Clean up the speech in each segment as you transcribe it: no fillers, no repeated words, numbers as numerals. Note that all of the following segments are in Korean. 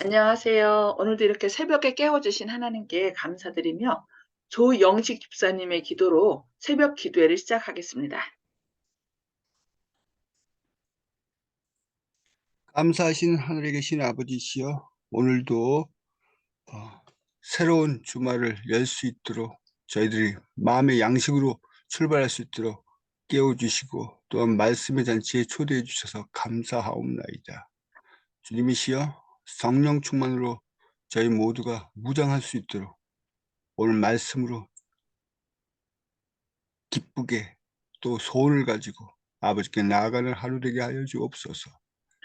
안녕하세요. 오늘도 이렇게 새벽에 깨워주신 하나님께 감사드리며 조영식 집사님의 기도로 새벽 기도회를 시작하겠습니다. 감사하신 하늘에 계신 아버지시여, 오늘도 새로운 주말을 열 수 있도록 저희들이 마음의 양식으로 출발할 수 있도록 깨워주시고 또한 말씀의 잔치에 초대해 주셔서 감사하옵나이다. 주님이시여, 성령 충만으로 저희 모두가 무장할 수 있도록 오늘 말씀으로 기쁘게 또 소원을 가지고 아버지께 나아가는 하루 되게 하여 주옵소서.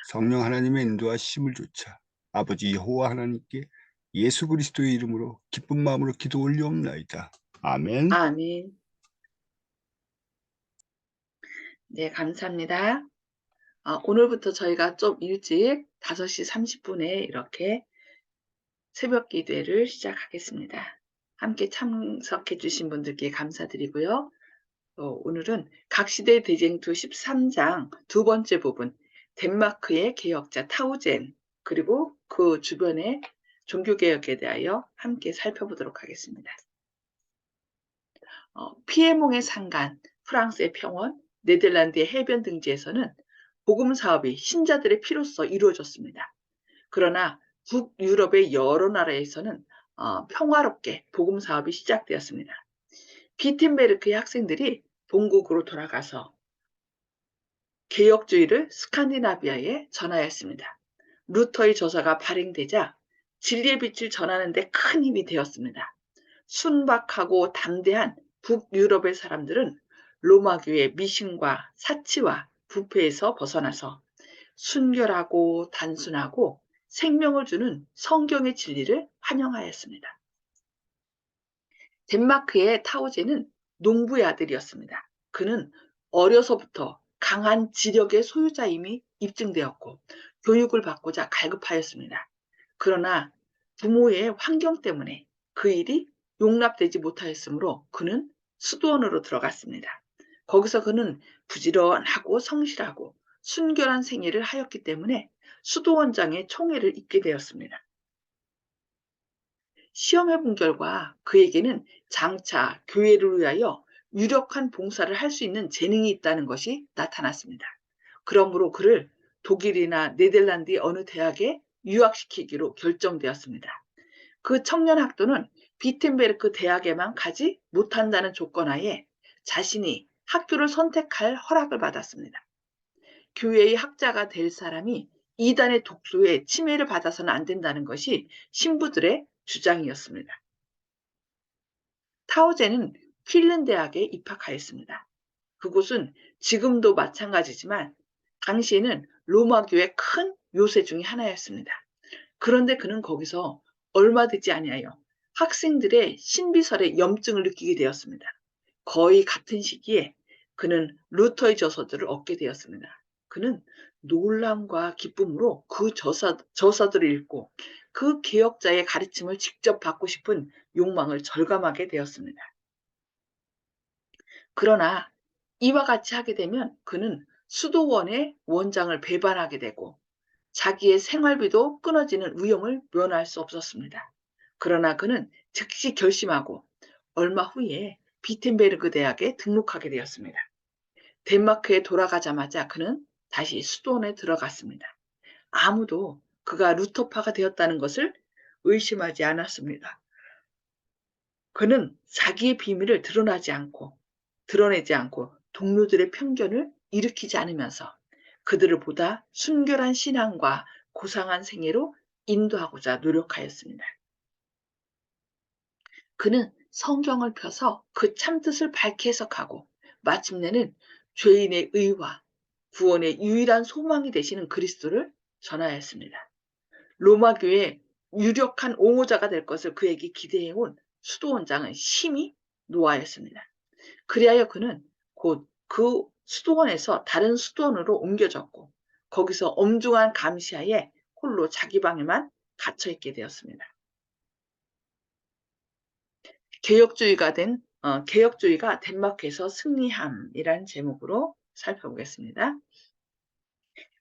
성령 하나님의 인도하심을 조차 아버지 여호와 하나님께 예수 그리스도의 이름으로 기쁜 마음으로 기도 올리옵나이다. 아멘. 아멘. 네, 감사합니다. 오늘부터 저희가 좀 일찍 5시 30분에 이렇게 새벽 기도회를 시작하겠습니다. 함께 참석해 주신 분들께 감사드리고요. 오늘은 각시대 대쟁투 13장 두 번째 부분, 덴마크의 개혁자 타우젠, 그리고 그 주변의 종교개혁에 대하여 함께 살펴보도록 하겠습니다. 피에몽의 산간, 프랑스의 평원, 네덜란드의 해변 등지에서는 복음 사업이 신자들의 피로써 이루어졌습니다. 그러나 북유럽의 여러 나라에서는 평화롭게 복음 사업이 시작되었습니다. 비텐베르크의 학생들이 본국으로 돌아가서 개혁주의를 스칸디나비아에 전하였습니다. 루터의 저서가 발행되자 진리의 빛을 전하는 데 큰 힘이 되었습니다. 순박하고 담대한 북유럽의 사람들은 로마교의 미신과 사치와 부패에서 벗어나서 순결하고 단순하고 생명을 주는 성경의 진리를 환영하였습니다. 덴마크의 타오제는 농부의 아들이었습니다. 그는 어려서부터 강한 지력의 소유자임이 입증되었고 교육을 받고자 갈급하였습니다. 그러나 부모의 환경 때문에 그 일이 용납되지 못하였으므로 그는 수도원으로 들어갔습니다. 거기서 그는 부지런하고 성실하고 순결한 생애를 하였기 때문에 수도원장의 총애를 입게 되었습니다. 시험해 본 결과 그에게는 장차 교회를 위하여 유력한 봉사를 할 수 있는 재능이 있다는 것이 나타났습니다. 그러므로 그를 독일이나 네덜란드의 어느 대학에 유학시키기로 결정되었습니다. 그 청년 학도는 비텐베르크 대학에만 가지 못한다는 조건하에 자신이 학교를 선택할 허락을 받았습니다. 교회의 학자가 될 사람이 이단의 독소에 침해를 받아서는 안 된다는 것이 신부들의 주장이었습니다. 타오제는 퀼른 대학에 입학하였습니다. 그곳은 지금도 마찬가지지만 당시에는 로마교의 큰 요새 중의 하나였습니다. 그런데 그는 거기서 얼마 되지 아니하여 학생들의 신비설의 염증을 느끼게 되었습니다. 거의 같은 시기에 그는 루터의 저서들을 얻게 되었습니다. 그는 놀람과 기쁨으로 그 저서들을 읽고 그 개혁자의 가르침을 직접 받고 싶은 욕망을 절감하게 되었습니다. 그러나 이와 같이 하게 되면 그는 수도원의 원장을 배반하게 되고 자기의 생활비도 끊어지는 위험을 면할 수 없었습니다. 그러나 그는 즉시 결심하고 얼마 후에 비텐베르그 대학에 등록하게 되었습니다. 덴마크에 돌아가자마자 그는 다시 수도원에 들어갔습니다. 아무도 그가 루터파가 되었다는 것을 의심하지 않았습니다. 그는 자기의 비밀을 드러내지 않고 동료들의 편견을 일으키지 않으면서 그들을 보다 순결한 신앙과 고상한 생애로 인도하고자 노력하였습니다. 그는 성경을 펴서 그 참뜻을 밝게 해석하고 마침내는 죄인의 의와 구원의 유일한 소망이 되시는 그리스도를 전하였습니다. 로마교의 유력한 옹호자가 될 것을 그에게 기대해온 수도원장은 심히 노하였습니다. 그리하여 그는 곧 그 수도원에서 다른 수도원으로 옮겨졌고 거기서 엄중한 감시하에 홀로 자기 방에만 갇혀 있게 되었습니다. 개혁주의가 덴마크에서 승리함이라는 제목으로 살펴보겠습니다.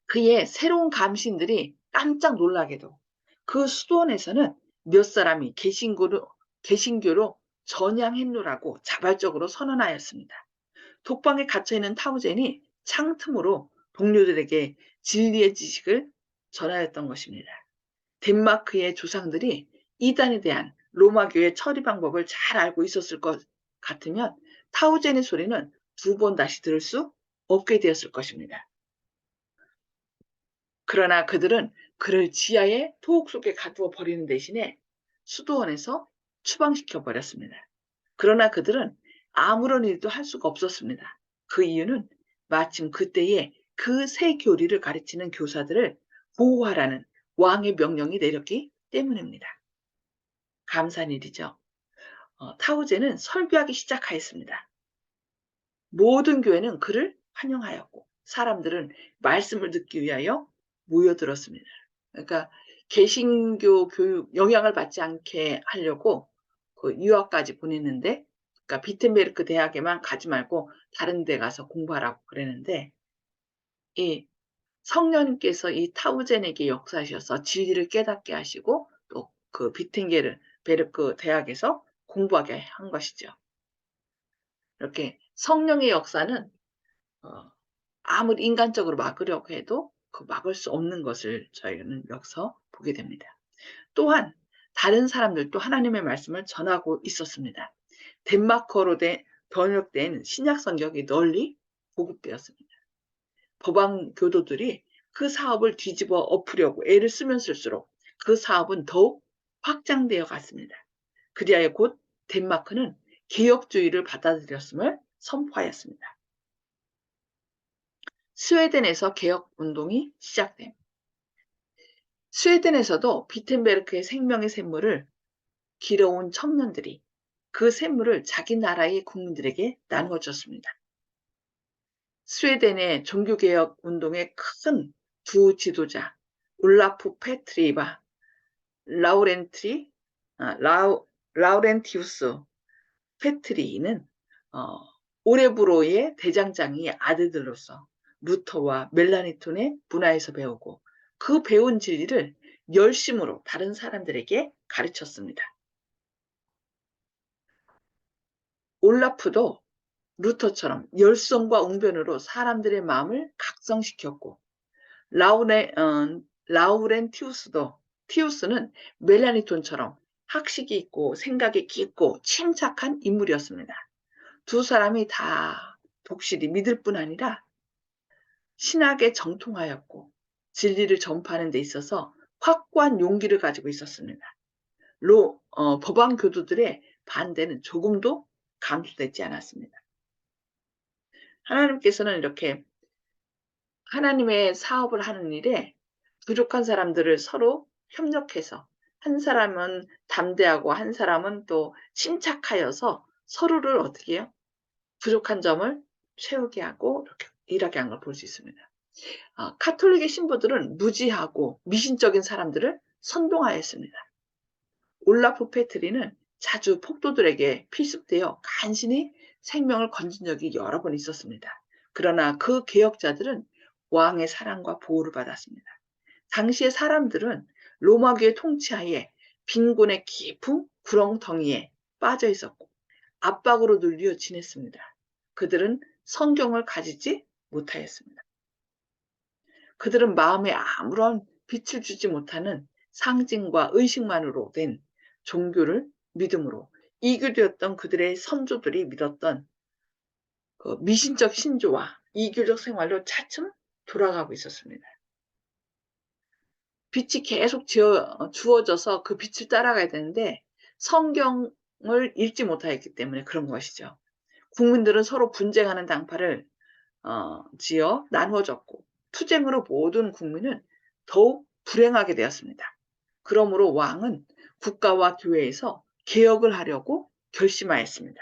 그의 새로운 감신들이 깜짝 놀라게도 그 수도원에서는 몇 사람이 개신교로 전향했노라고 자발적으로 선언하였습니다. 독방에 갇혀있는 타우젠이 창틈으로 동료들에게 진리의 지식을 전하였던 것입니다. 덴마크의 조상들이 이단에 대한 로마교의 처리 방법을 잘 알고 있었을 것 같으면 타우젠의 소리는 2번 다시 들을 수 없게 되었을 것입니다. 그러나 그들은 그를 지하의 토옥 속에 가두어 버리는 대신에 수도원에서 추방시켜 버렸습니다. 그러나 그들은 아무런 일도 할 수가 없었습니다. 그 이유는 마침 그때에 그 새 교리를 가르치는 교사들을 보호하라는 왕의 명령이 내렸기 때문입니다. 감사한 일이죠. 타우제는 설교하기 시작하였습니다. 모든 교회는 그를 환영하였고 사람들은 말씀을 듣기 위하여 모여들었습니다. 그러니까 개신교 교육 영향을 받지 않게 하려고 그 유학까지 보냈는데, 그러니까 비텐베르크 대학에만 가지 말고 다른 데 가서 공부하라고 그랬는데, 이 성령님께서 이 타우젠에게 역사하셔서 진리를 깨닫게 하시고 또 그 비텐베르크 대학에서 공부하게 한 것이죠. 이렇게 성령의 역사는 아무리 인간적으로 막으려고 해도 그 막을 수 없는 것을 저희는 여기서 보게 됩니다. 또한 다른 사람들도 하나님의 말씀을 전하고 있었습니다. 덴마크어로 번역된 신약 성경이 널리 보급되었습니다. 법안 교도들이 그 사업을 뒤집어 엎으려고 애를 쓰면 쓸수록 그 사업은 더욱 확장되어 갔습니다. 그리하여 곧 덴마크는 개혁주의를 받아들였음을 선포하였습니다. 스웨덴에서 개혁운동이 시작됨. 스웨덴에서도 비텐베르크의 생명의 샘물을 길어온 청년들이 그 샘물을 자기 나라의 국민들에게 나누어 줬습니다. 스웨덴의 종교개혁 운동의 큰 두 지도자 울라프 페트리와 라우렌티우스 페트리는 오레브로의 대장장이 아들들로서 루터와 멜라니톤의 문화에서 배우고 그 배운 진리를 열심으로 다른 사람들에게 가르쳤습니다. 올라프도 루터처럼 열성과 웅변으로 사람들의 마음을 각성시켰고 티우스는 멜라니톤처럼 학식이 있고 생각이 깊고 침착한 인물이었습니다. 두 사람이 다 독실히 믿을 뿐 아니라 신학에 정통하였고 진리를 전파하는 데 있어서 확고한 용기를 가지고 있었습니다. 법안 교도들의 반대는 조금도 감수되지 않았습니다. 하나님께서는 이렇게 하나님의 사업을 하는 일에 부족한 사람들을 서로 협력해서 한 사람은 담대하고 한 사람은 또 침착하여서 서로를 어떻게 해요? 부족한 점을 채우게 하고 이렇게 일하게 한 걸 볼 수 있습니다. 카톨릭의 신부들은 무지하고 미신적인 사람들을 선동하였습니다. 올라프 페트리는 자주 폭도들에게 필습되어 간신히 생명을 건진 적이 여러 번 있었습니다. 그러나 그 개혁자들은 왕의 사랑과 보호를 받았습니다. 당시의 사람들은 로마교의 통치하에 빈곤의 깊은 구렁텅이에 빠져 있었고 압박으로 눌려 지냈습니다. 그들은 성경을 가지지 못하였습니다. 그들은 마음에 아무런 빛을 주지 못하는 상징과 의식만으로 된 종교를 믿음으로 이교되었던 그들의 선조들이 믿었던 그 미신적 신조와 이교적 생활로 차츰 돌아가고 있었습니다. 빛이 계속 주어져서 그 빛을 따라가야 되는데 성경을 읽지 못하였기 때문에 그런 것이죠. 국민들은 서로 분쟁하는 당파를 지어 나누어졌고 투쟁으로 모든 국민은 더욱 불행하게 되었습니다. 그러므로 왕은 국가와 교회에서 개혁을 하려고 결심하였습니다.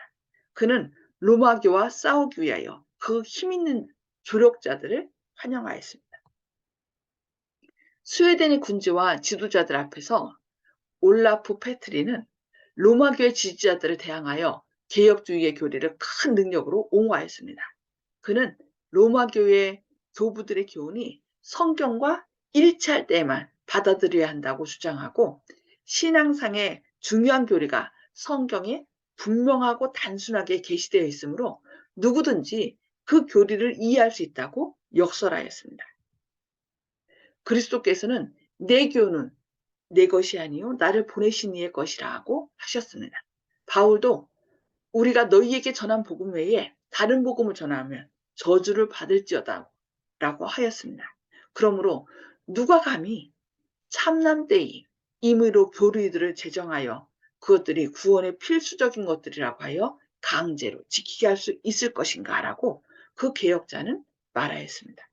그는 로마교와 싸우기 위하여 그 힘있는 조력자들을 환영하였습니다. 스웨덴의 군주와 지도자들 앞에서 올라프 페트리는 로마교의 지지자들을 대항하여 개혁주의의 교리를 큰 능력으로 옹호하였습니다. 그는 로마교의 교부들의 교훈이 성경과 일치할 때에만 받아들여야 한다고 주장하고, 신앙상의 중요한 교리가 성경에 분명하고 단순하게 게시되어 있으므로 누구든지 그 교리를 이해할 수 있다고 역설하였습니다. 그리스도께서는 내 교훈은 내 것이 아니요 나를 보내신 이의 것이라고 하셨습니다. 바울도 우리가 너희에게 전한 복음 외에 다른 복음을 전하면 저주를 받을지어다 라고 하였습니다. 그러므로 누가 감히 참남되이 임의로 교리들을 제정하여 그것들이 구원의 필수적인 것들이라고 하여 강제로 지키게 할 수 있을 것인가 라고 그 개혁자는 말하였습니다.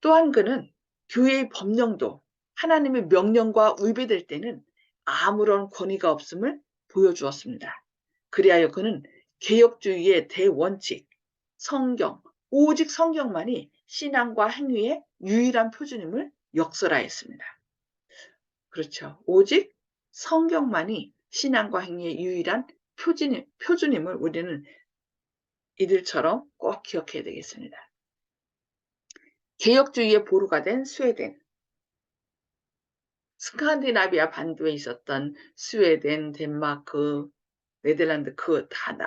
또한 그는 교회의 법령도 하나님의 명령과 위배될 때는 아무런 권위가 없음을 보여주었습니다. 그리하여 그는 개혁주의의 대원칙, 성경, 오직 성경만이 신앙과 행위의 유일한 표준임을 역설하였습니다. 그렇죠. 오직 성경만이 신앙과 행위의 유일한 표준임을 우리는 이들처럼 꼭 기억해야 되겠습니다. 개혁주의의 보루가 된 스웨덴, 스칸디나비아 반도에 있었던 스웨덴, 덴마크, 네덜란드 그 다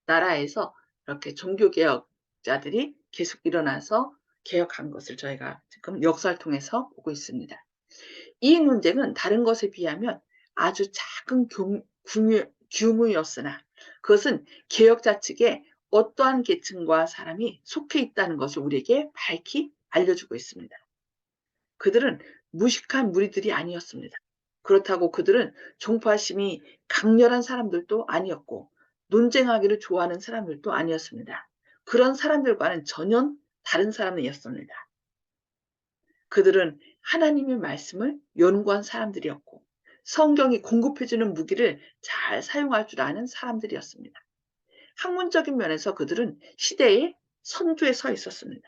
나라에서 이렇게 종교개혁자들이 계속 일어나서 개혁한 것을 저희가 지금 역사를 통해서 보고 있습니다. 이 논쟁은 다른 것에 비하면 아주 작은 규모였으나 그것은 개혁자 측에 어떠한 계층과 사람이 속해 있다는 것을 우리에게 밝히 알려주고 있습니다. 그들은 무식한 무리들이 아니었습니다. 그렇다고 그들은 종파심이 강렬한 사람들도 아니었고 논쟁하기를 좋아하는 사람들도 아니었습니다. 그런 사람들과는 전혀 다른 사람이었습니다. 그들은 하나님의 말씀을 연구한 사람들이었고 성경이 공급해주는 무기를 잘 사용할 줄 아는 사람들이었습니다. 학문적인 면에서 그들은 시대의 선두에 서 있었습니다.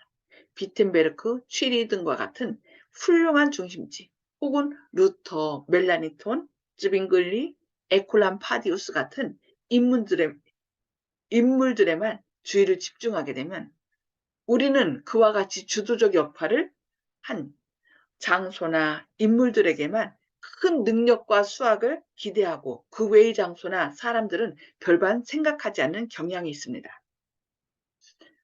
비텐베르크, 취리 등과 같은 훌륭한 중심지 혹은 루터, 멜라니톤, 즈빙글리, 에콜람 파디우스 같은 인물들에만 주의를 집중하게 되면 우리는 그와 같이 주도적 역할을 한 장소나 인물들에게만 큰 능력과 수학을 기대하고 그 외의 장소나 사람들은 별반 생각하지 않는 경향이 있습니다.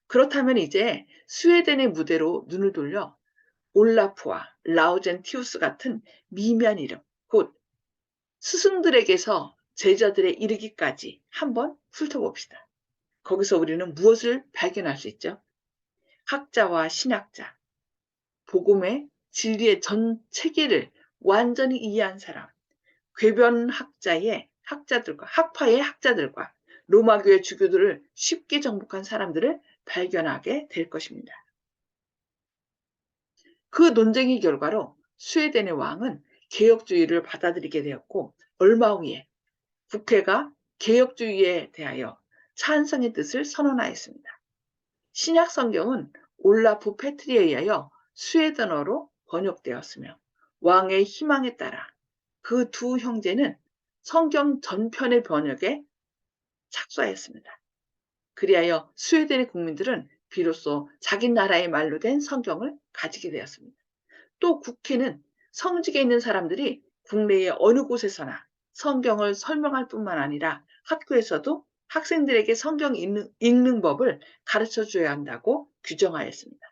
그렇다면 이제 스웨덴의 무대로 눈을 돌려 올라프와 라우젠티우스 같은 미미한 이름, 곧 스승들에게서 제자들에 이르기까지 한번 훑어봅시다. 거기서 우리는 무엇을 발견할 수 있죠? 학자와 신학자, 복음의 진리의 전 체계를 완전히 이해한 사람, 학파의 학자들과 로마교회 주교들을 쉽게 정복한 사람들을 발견하게 될 것입니다. 그 논쟁의 결과로 스웨덴의 왕은 개혁주의를 받아들이게 되었고 얼마 후에 국회가 개혁주의에 대하여 찬성의 뜻을 선언하였습니다. 신약 성경은 올라프 페트리에 의하여 스웨덴어로 번역되었으며 왕의 희망에 따라 그 두 형제는 성경 전편의 번역에 착수하였습니다. 그리하여 스웨덴의 국민들은 비로소 자기 나라의 말로 된 성경을 가지게 되었습니다. 또 국회는 성직에 있는 사람들이 국내의 어느 곳에서나 성경을 설명할 뿐만 아니라 학교에서도 학생들에게 성경 읽는 법을 가르쳐 줘야 한다고 규정하였습니다.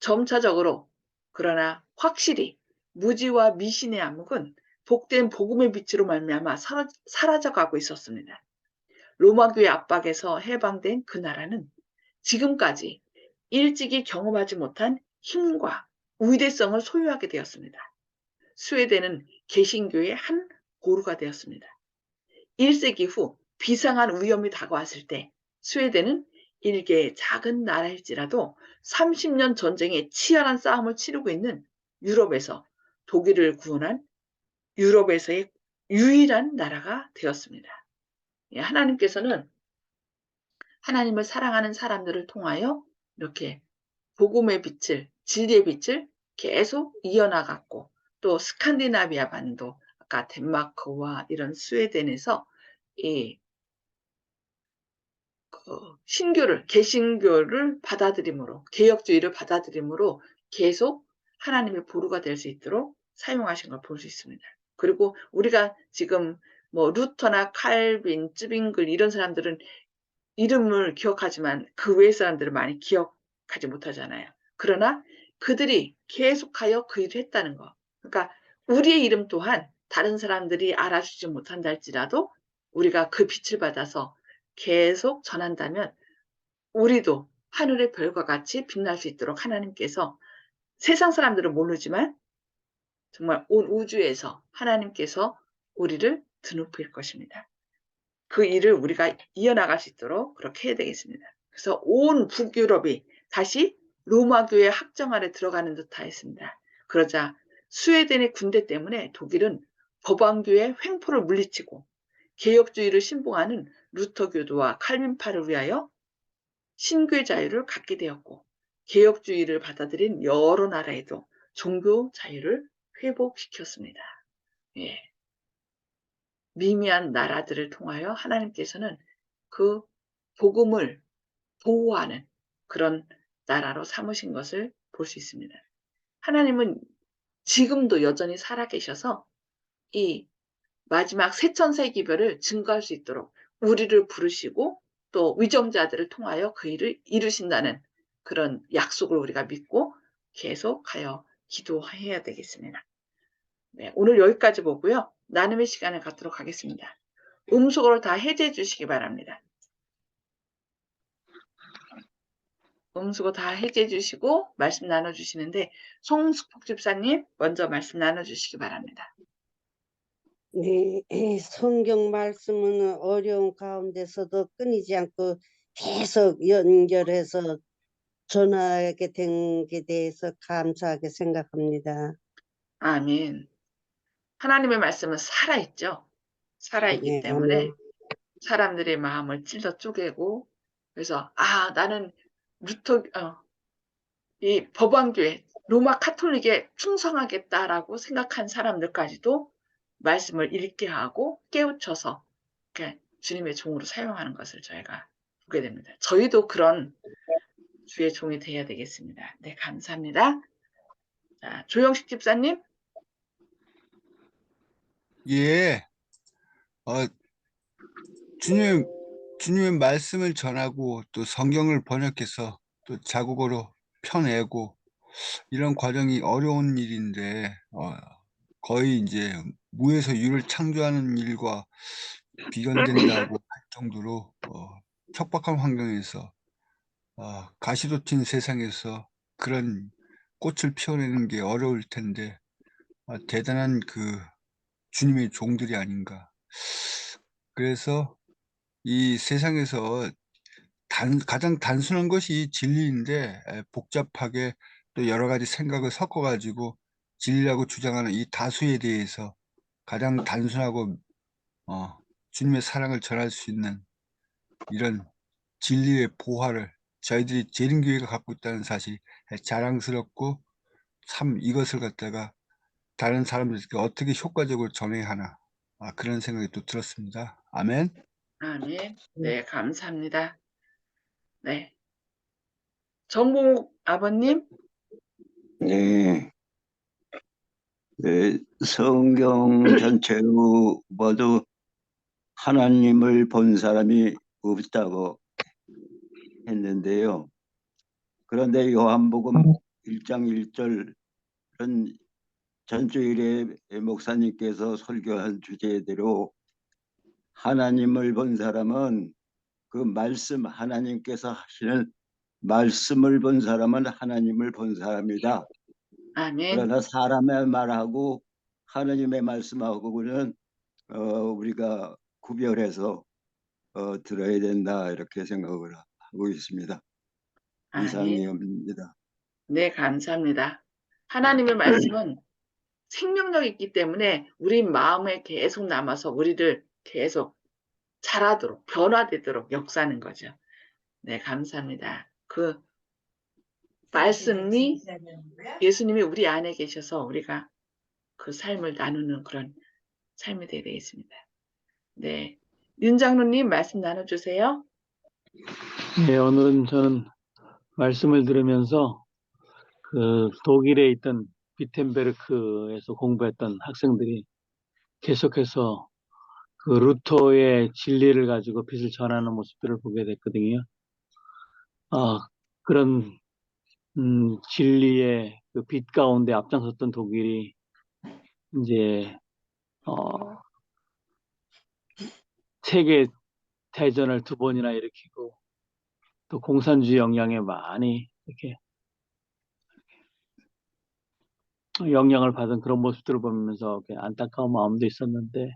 점차적으로 그러나 확실히 무지와 미신의 암흑은 복된 복음의 빛으로 말미암아 사라져가고 있었습니다. 로마교의 압박에서 해방된 그 나라는 지금까지 일찍이 경험하지 못한 힘과 위대성을 소유하게 되었습니다. 스웨덴은 개신교의 한 보루가 되었습니다. 1세기 후 비상한 위험이 다가왔을 때 스웨덴은 일개의 작은 나라일지라도 30년 전쟁의 치열한 싸움을 치르고 있는 유럽에서 독일을 구원한 유럽에서의 유일한 나라가 되었습니다. 하나님께서는 하나님을 사랑하는 사람들을 통하여 이렇게 복음의 빛을, 진리의 빛을 계속 이어나갔고 또 스칸디나비아 반도, 아까 덴마크와 이런 스웨덴에서 이 개신교를 받아들임으로, 개혁주의를 받아들임으로 계속 하나님의 보루가 될 수 있도록 사용하신 걸 볼 수 있습니다. 그리고 우리가 지금 뭐 루터나 칼빈, 쯔빙글 이런 사람들은 이름을 기억하지만 그 외의 사람들은 많이 기억하지 못하잖아요. 그러나 그들이 계속하여 그 일을 했다는 거. 그러니까 우리의 이름 또한 다른 사람들이 알아주지 못한다 할지라도 우리가 그 빛을 받아서 계속 전한다면 우리도 하늘의 별과 같이 빛날 수 있도록 하나님께서 세상 사람들은 모르지만 정말 온 우주에서 하나님께서 우리를 드높일 것입니다. 그 일을 우리가 이어나갈 수 있도록 그렇게 해야 되겠습니다. 그래서 온 북유럽이 다시 로마교의 학정 아래 들어가는 듯 하였습니다. 그러자 스웨덴의 군대 때문에 독일은 법왕교의 횡포를 물리치고 개혁주의를 신봉하는 루터교도와 칼빈파를 위하여 신교의 자유를 갖게 되었고 개혁주의를 받아들인 여러 나라에도 종교 자유를 회복시켰습니다. 예. 미미한 나라들을 통하여 하나님께서는 그 복음을 보호하는 그런 나라로 삼으신 것을 볼 수 있습니다. 하나님은 지금도 여전히 살아계셔서 이 마지막 세천세기별을 증거할 수 있도록 우리를 부르시고 또 위정자들을 통하여 그 일을 이루신다는 그런 약속을 우리가 믿고 계속하여 기도해야 되겠습니다. 네, 오늘 여기까지 보고요. 나눔의 시간을 갖도록 하겠습니다. 음속으로 다 해제해 주시기 바랍니다. 음수고 다 해제해 주시고 말씀 나눠주시는데 송숙복 집사님 먼저 말씀 나눠주시기 바랍니다. 네, 성경 말씀은 어려운 가운데서도 끊이지 않고 계속 연결해서 전하게 된 게 대해서 감사하게 생각합니다. 아멘. 하나님의 말씀은 살아있죠. 살아있기 네, 때문에 사람들의 마음을 찔러 쪼개고 그래서 나는 이 법왕교회 로마 카톨릭에 충성하겠다라고 생각한 사람들까지도 말씀을 읽게 하고 깨우쳐서 주님의 종으로 사용하는 것을 저희가 보게 됩니다. 저희도 그런 주의 종이 되어야 되겠습니다. 네, 감사합니다. 자, 조영식 집사님. 예, 어, 주님의 말씀을 전하고 또 성경을 번역해서 또 자국어로 펴내고 이런 과정이 어려운 일인데, 거의 이제 무에서 유를 창조하는 일과 비견된다고 할 정도로 척박한 환경에서 가시도 튄 세상에서 그런 꽃을 피워내는 게 어려울 텐데 대단한 그 주님의 종들이 아닌가. 그래서 이 세상에서 가장 단순한 것이 진리인데 복잡하게 또 여러 가지 생각을 섞어가지고 진리라고 주장하는 이 다수에 대해서 가장 단순하고 주님의 사랑을 전할 수 있는 이런 진리의 보화를 저희들이 재림교회가 갖고 있다는 사실 자랑스럽고 참 이것을 갖다가 다른 사람들에게 어떻게 효과적으로 전해야 하나 그런 생각이 또 들었습니다. 아멘. 아멘. 네, 감사합니다. 네. 정복 아버님. 네, 성경 전체로 모두 하나님을 본 사람이 없다고 했는데요. 그런데 요한복음 1장 1절은 전주일에 목사님께서 설교한 주제대로 하나님을 본 사람은 그 말씀, 하나님께서 하시는 말씀을 본 사람은 하나님을 본 사람이다. 아멘. 그러나 사람의 말하고 하나님의 말씀하고는 우리가 구별해서 들어야 된다 이렇게 생각을 하고 있습니다. 아멘. 이상입니다. 네, 감사합니다. 하나님의 말씀은 생명력이 있기 때문에 우리 마음에 계속 남아서 우리를 계속 자라도록 변화되도록 역사하는 거죠. 네, 감사합니다. 그 말씀이 예수님이 우리 안에 계셔서 우리가 그 삶을 나누는 그런 삶이 되어야 되겠습니다. 네, 윤 장로님 말씀 나눠주세요. 네, 오늘은 저는 말씀을 들으면서 그 독일에 있던 비텐베르크에서 공부했던 학생들이 계속해서 그 루터의 진리를 가지고 빛을 전하는 모습들을 보게 됐거든요. 그런 진리의 그 빛 가운데 앞장섰던 독일이 이제 세계 대전을 2번이나 일으키고 또 공산주의 영향에 많이 이렇게 영향을 받은 그런 모습들을 보면서 안타까운 마음도 있었는데,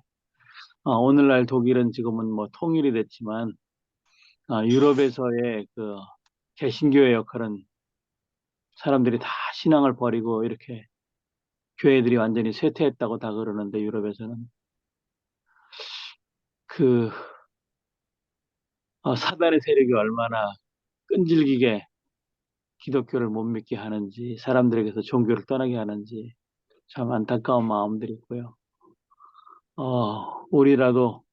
오늘날 독일은 지금은 뭐 통일이 됐지만 유럽에서의 그 개신교의 역할은 사람들이 다 신앙을 버리고 이렇게 교회들이 완전히 쇠퇴했다고 다 그러는데, 유럽에서는 그 사단의 세력이 얼마나 끈질기게 기독교를 못 믿게 하는지, 사람들에게서 종교를 떠나게 하는지 참 안타까운 마음들이 있고요. 우리라도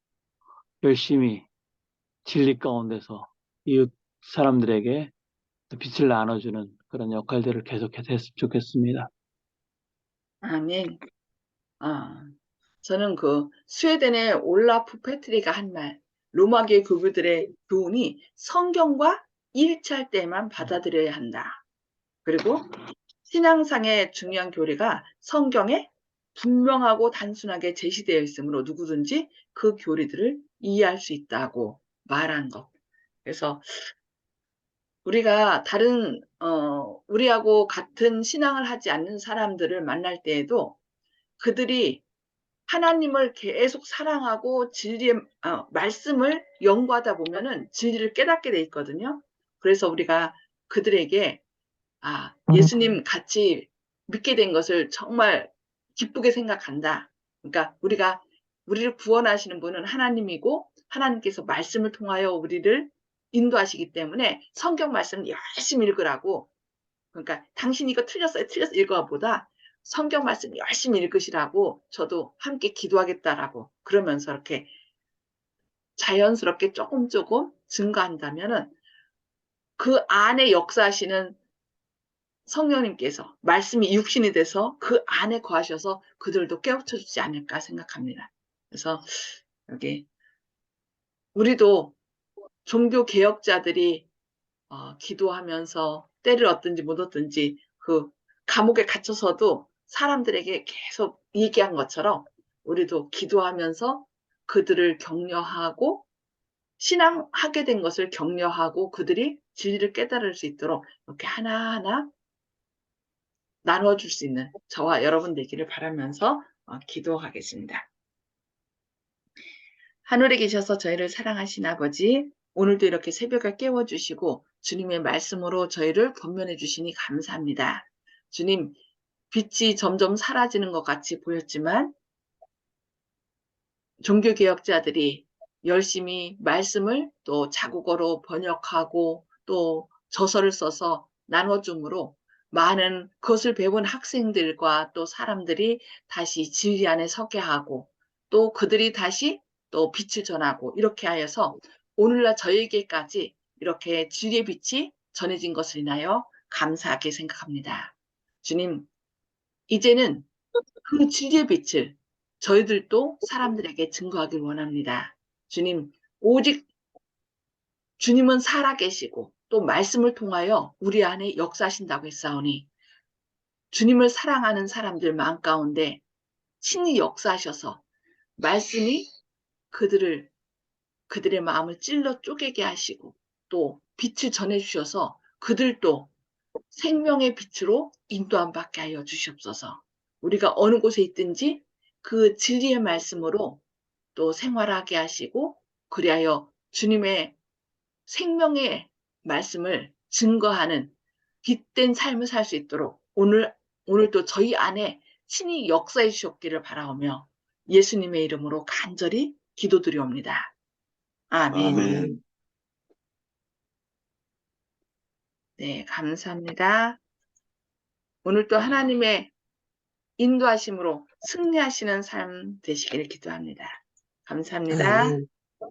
열심히 진리 가운데서 이웃 사람들에게 빛을 나눠주는 그런 역할들을 계속해서 했으면 좋겠습니다. 아멘. 저는 그 스웨덴의 올라프 페트리가 한 말, 로마계 교부들의 교훈이 성경과 일치할 때만 받아들여야 한다. 그리고 신앙상의 중요한 교리가 성경에 분명하고 단순하게 제시되어 있으므로 누구든지 그 교리들을 이해할 수 있다고 말한 것. 그래서 우리가 우리하고 같은 신앙을 하지 않는 사람들을 만날 때에도 그들이 하나님을 계속 사랑하고 진리의 말씀을 연구하다 보면은 진리를 깨닫게 돼 있거든요. 그래서 우리가 그들에게 예수님 같이 믿게 된 것을 정말 기쁘게 생각한다. 그러니까 우리를 구원하시는 분은 하나님이고 하나님께서 말씀을 통하여 우리를 인도하시기 때문에 성경 말씀 열심히 읽으라고. 그러니까 당신 이거 틀렸어요 읽어보다 성경 말씀 열심히 읽으시라고 저도 함께 기도하겠다라고 그러면서 이렇게 자연스럽게 조금 증거한다면은 그 안에 역사하시는 성령님께서 말씀이 육신이 돼서 그 안에 거하셔서 그들도 깨우쳐 주지 않을까 생각합니다. 그래서 여기 우리도 종교 개혁자들이 기도하면서 때를 얻든지 못 얻든지 그 감옥에 갇혀서도 사람들에게 계속 얘기한 것처럼 우리도 기도하면서 그들을 격려하고 신앙하게 된 것을 격려하고 그들이 진리를 깨달을 수 있도록 이렇게 하나하나 나눠줄 수 있는 저와 여러분 되기를 바라면서 기도하겠습니다. 하늘에 계셔서 저희를 사랑하신 아버지, 오늘도 이렇게 새벽을 깨워주시고 주님의 말씀으로 저희를 권면해 주시니 감사합니다. 주님, 빛이 점점 사라지는 것 같이 보였지만 종교개혁자들이 열심히 말씀을 또 자국어로 번역하고 또 저서를 써서 나눠줌으로 많은 그것을 배운 학생들과 또 사람들이 다시 진리 안에 서게 하고 또 그들이 다시 또 빛을 전하고 이렇게 하여서 오늘날 저에게까지 이렇게 진리의 빛이 전해진 것을 인하여 감사하게 생각합니다. 주님, 이제는 그 진리의 빛을 저희들도 사람들에게 증거하길 원합니다. 주님, 오직 주님은 살아계시고 또 말씀을 통하여 우리 안에 역사하신다고 했사오니 주님을 사랑하는 사람들 마음 가운데 친히 역사하셔서 말씀이 그들의 마음을 찔러 쪼개게 하시고 또 빛을 전해주셔서 그들도 생명의 빛으로 인도함 받게 하여 주시옵소서. 우리가 어느 곳에 있든지 그 진리의 말씀으로 또 생활하게 하시고 그리하여 주님의 생명의 말씀을 증거하는 빛된 삶을 살 수 있도록 오늘도 저희 안에 친히 역사해 주셨기를 바라오며 예수님의 이름으로 간절히 기도드리옵니다. 아멘. 아멘. 네, 감사합니다. 오늘도 하나님의 인도하심으로 승리하시는 삶 되시기를 기도합니다. 감사합니다. 아멘.